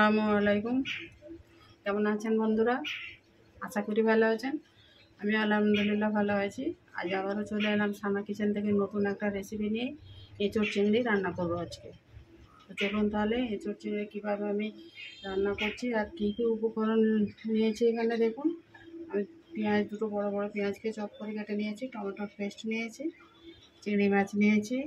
আসসালামু আলাইকুম। কেমন আছেন বন্ধুরা? আশা করি ভালো আছেন। আমি আলহামদুলিল্লাহ ভালো আছি। আজ আবারও চলে এলাম সানা কিচেন থেকে নতুন একটা রেসিপি নিয়ে। এঁচোড় চিংড়ি রান্না করবো আজকে। তো চলুন তাহলে এঁচোড় চিংড়ি কীভাবে আমি রান্না করছি আর কী কী উপকরণ নিয়েছি এখানে দেখুন। আমি পেঁয়াজ দুটো বড় বড় পেঁয়াজকে চপ করে কেটে নিয়েছি, টমেটোর পেস্ট নিয়েছি, চিংড়ি মাছ নিয়েছি,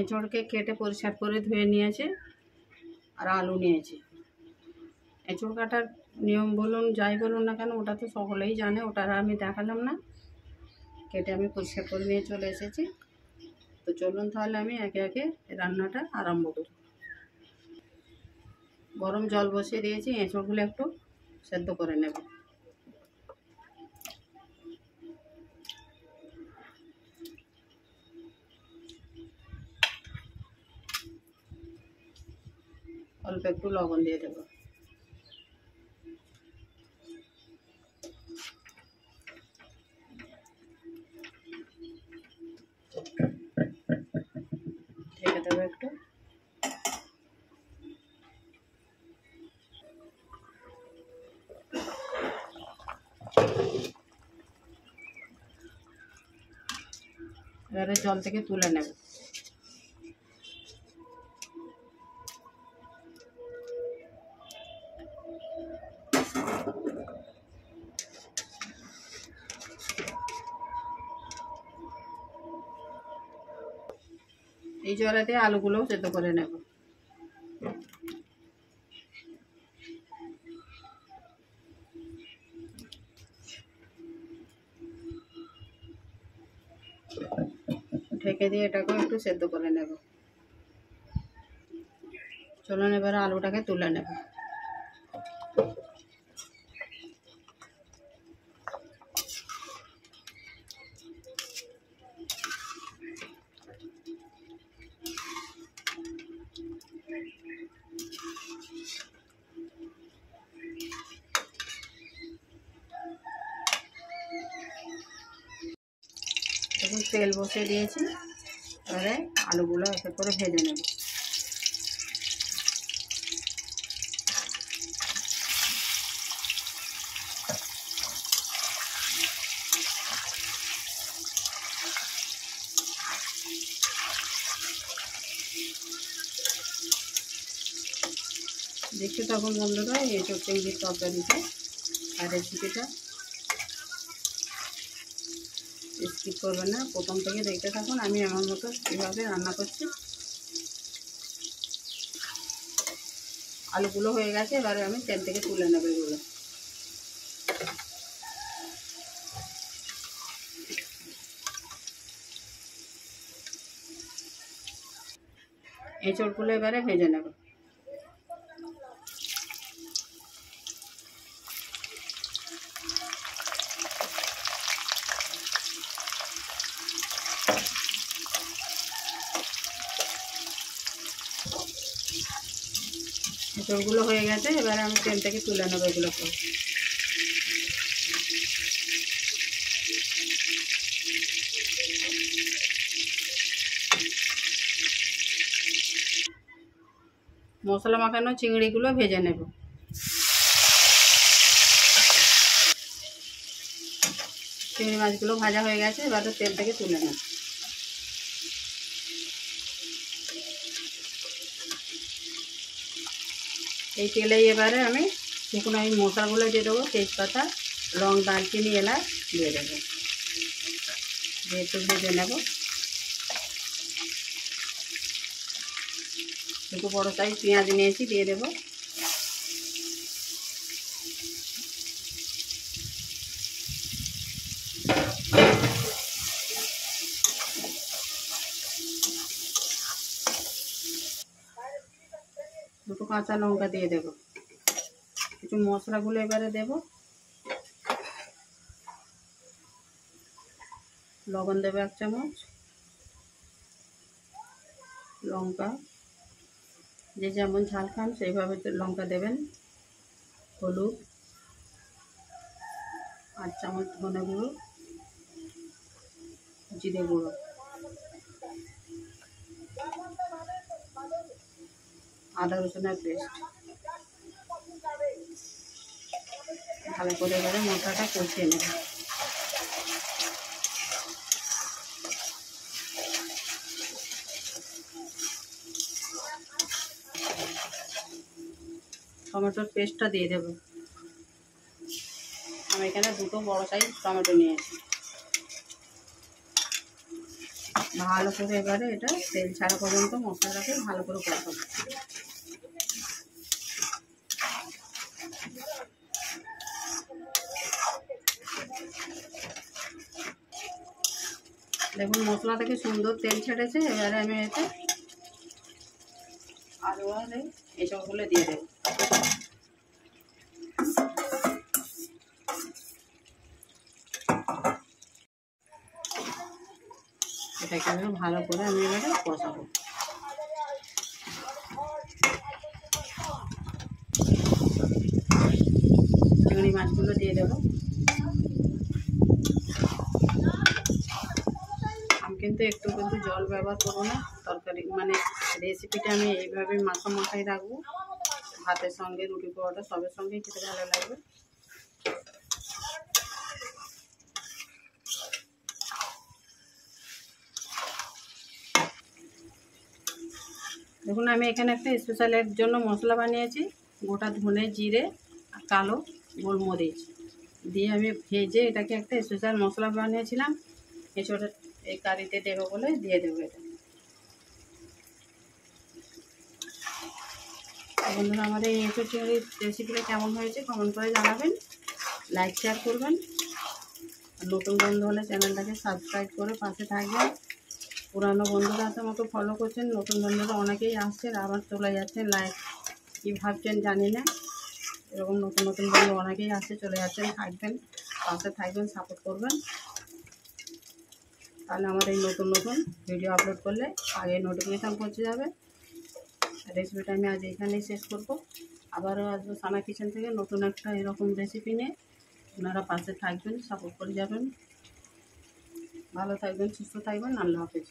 এঁচোড়কে কেটে পরিষ্কার করে ধুয়ে নিয়েছি, আর আলু নিয়েছি। এঁচোড় কাটার নিয়ম বলুন যাই বলুন না কেন ওটা তো সকলেই জানে, ওটা আমি দেখালাম না। কেটে আমি পরিষ্কার করে নিয়ে চলে এসেছি। তো চলুন তাহলে আমি একে একে রান্নাটা আরম্ভ করি। গরম জল বসিয়ে দিয়েছি, এঁচোড়গুলো একটু সেদ্ধ করে নেব। অল্প একটু লবণ দিয়ে দেবো। ঢেকে দেবো একটু। এবারে জল থেকে তুলে নেব। এই জলেতে আলুগুলোও সেদ্ধ করে নেব। ঢেকে দিয়ে এটাকেও একটু সেদ্ধ করে নেব। চলুন এবারে আলুটাকে তুলে নেব। এখন তেল বসিয়ে দিয়েছি, এবারে আলুগুলো এক এক করে ভেজে নেব। দেখতে থাকুন বন্ধুরা এঁচোড় চিংড়ির তরকারিটা আর রেসিপিটা স্কিপ করবেন না, প্রথম থেকে দেখতে থাকুন আমি আমার মতো কীভাবে রান্না করছি। আলুগুলো হয়ে গেছে, এবারে আমি তেল থেকে তুলে নেব এগুলো। এঁচোড়গুলো এবারে ভেজে নেব। এঁচোড়গুলো হয়ে গেছে, এবারে আমি তেল থেকে তুলে নেব এগুলোকে। মশলা মাখানো চিংড়িগুলো ভেজে নেব। চিংড়ি মাছগুলো ভাজা হয়ে গেছে, এবারে তেল থেকে তুলে নেব। এই তেলেই এবারে আমি শুকনো এই মশলাগুলো দিয়ে দেবো। তেজপাতা, লং, দারচিনি, এলাচ দিয়ে দেবো, দিয়ে একটু ভেজে নেব। দুটো বড়ো সাইজ পেঁয়াজ নিয়েছি, দিয়ে দেবো। দুটো কাঁচা লঙ্কা দিয়ে দেবো। কিছু মশলাগুলো এবারে দেব। লবণ দেবো 1 চামচ, লঙ্কা যে যেমন ঝাল খান সেইভাবে লঙ্কা দেবেন। হলুদ 8 চামচ, ধনে গুঁড়ো, জিরে গুঁড়ো, আদা রসুনের পেস্ট ভালো করে এবারে মশলাটা কষিয়ে নেব। টমেটোর পেস্টটা দিয়ে দেব। আমি এখানে 2টো বড় সাইজ টমেটো নিয়েছি। ভালো করে এবারে এটা তেল ছাড়া পর্যন্ত মশলাটাকে ভালো করে কষাবো। দেখুন মশলা থেকে সুন্দর তেল ছেড়েছে। এবারে আমি এতে আলু আর এসবগুলো দিয়ে দেবো। এটাকে ভালো করে আমি এবারে কষাবো। চিংড়ি মাছগুলো দিয়ে দেবো। আমি কিন্তু একটু জল ব্যবহার করবো না। তরকারি মানে রেসিপিটা আমি এইভাবে মাখাই রাখবো। ভাতের সঙ্গে রুটি পরোটা সবের সঙ্গেই খেতে ভালো লাগবে। দেখুন আমি এখানে একটা স্পেশালের জন্য মশলা বানিয়েছি। গোটা ধনে, জিরে আর কালো গোলমরিচ দিয়ে আমি ভেজে এটাকে একটা স্পেশাল মশলা বানিয়েছিলাম। এছাড়া এই কারিতে দেবো বলে দিয়ে দেবো এটা। বন্ধুরা আমার এই এঁচোড় চিংড়ির রেসিপিটা কেমন হয়েছে কমেন্ট করে জানাবেন। লাইক শেয়ার করবেন। নতুন বন্ধু হলে চ্যানেলটাকে সাবস্ক্রাইব করে পাশে থাকবেন। পুরানো বন্ধুরা আছে মতো ফলো করছেন, নতুন বন্ধুরা অনেকেই আসছেন আবার চলে যাচ্ছেন। লাইক কী ভাবছেন জানি না। এরকম নতুন নতুন বন্ধু অনেকেই আসছে চলে যাচ্ছেন। থাকবেন, পাশে থাকবেন, সাপোর্ট করবেন। তাহলে আমার এই নতুন নতুন ভিডিও আপলোড করলে আগে নোটিফিকেশান পৌঁছে যাবে। রেসিপিটা আমি আজ এখানেই শেষ করব। আবারও আসবো সানা কিচেন থেকে নতুন একটা এরকম রেসিপি নিয়ে। আপনারা পাশে থাকবেন, সাপোর্ট করে যাবেন। ভালো থাকবেন, সুস্থ থাকবেন। আল্লাহ হাফেজ।